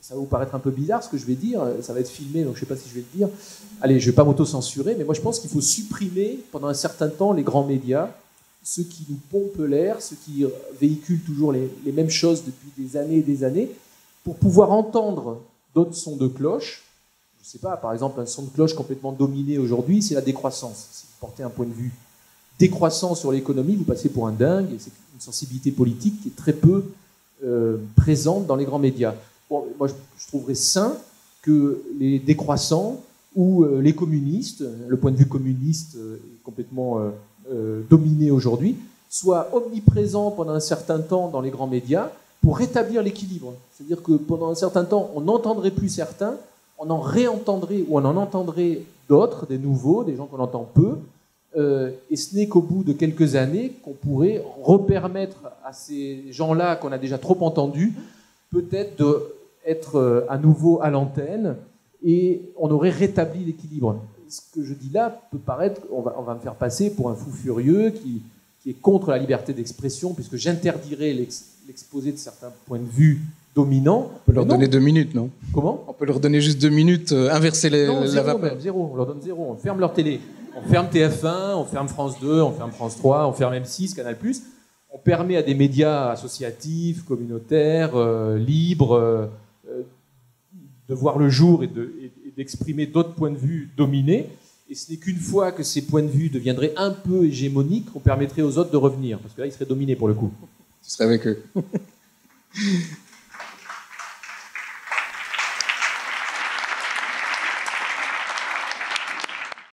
ça va vous paraître un peu bizarre ce que je vais dire, ça va être filmé, donc je ne sais pas si je vais le dire. Allez, je ne vais pas m'auto-censurer, mais moi je pense qu'il faut supprimer pendant un certain temps les grands médias, ceux qui nous pompent l'air, ceux qui véhiculent toujours les mêmes choses depuis des années, pour pouvoir entendre d'autres sons de cloche. Je ne sais pas, par exemple, un son de cloche complètement dominé aujourd'hui, c'est la décroissance. Si vous portez un point de vue décroissant sur l'économie, vous passez pour un dingue, et c'est une sensibilité politique qui est très peu présente dans les grands médias. Bon, moi, je trouverais sain que les décroissants ou les communistes, le point de vue communiste est complètement dominé aujourd'hui, soient omniprésents pendant un certain temps dans les grands médias pour rétablir l'équilibre. C'est-à-dire que pendant un certain temps, on n'entendrait plus certains, on en réentendrait ou on en entendrait d'autres, des nouveaux, des gens qu'on entend peu, et ce n'est qu'au bout de quelques années qu'on pourrait repermettre à ces gens-là qu'on a déjà trop entendus, peut-être d'être à nouveau à l'antenne, et on aurait rétabli l'équilibre. Ce que je dis là peut paraître, on va me faire passer pour un fou furieux qui est contre la liberté d'expression, puisque j'interdirais l'exposé de certains points de vue dominants. On peut leur donner 2 minutes, non? Comment? On peut leur donner juste 2 minutes, inverser non, la vapeur. Même, zéro, on leur donne zéro. On ferme leur télé. On ferme TF1, on ferme France 2, on ferme France 3, on ferme M6, Canal+. On permet à des médias associatifs, communautaires, libres, de voir le jour et d'exprimer d'autres points de vue dominés. Et ce n'est qu'une fois que ces points de vue deviendraient un peu hégémoniques qu'on permettrait aux autres de revenir. Parce que là, ils seraient dominés pour le coup. Tu serais avec eux.